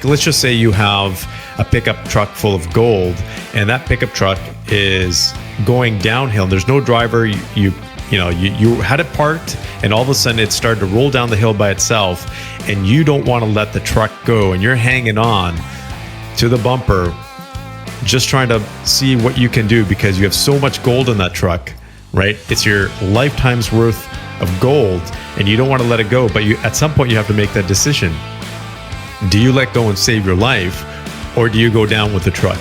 Let's just say you have a pickup truck full of gold, and that pickup truck is going downhill. There's no driver. You had it parked, and all of a sudden it started to roll down the hill by itself, and you don't want to let the truck go, and you're hanging on to the bumper, just trying to see what you can do because you have so much gold in that truck, right? It's your lifetime's worth of gold, and you don't want to let it go. But at some point you have to make that decision. Do you let go and save your life, or do you go down with the truck?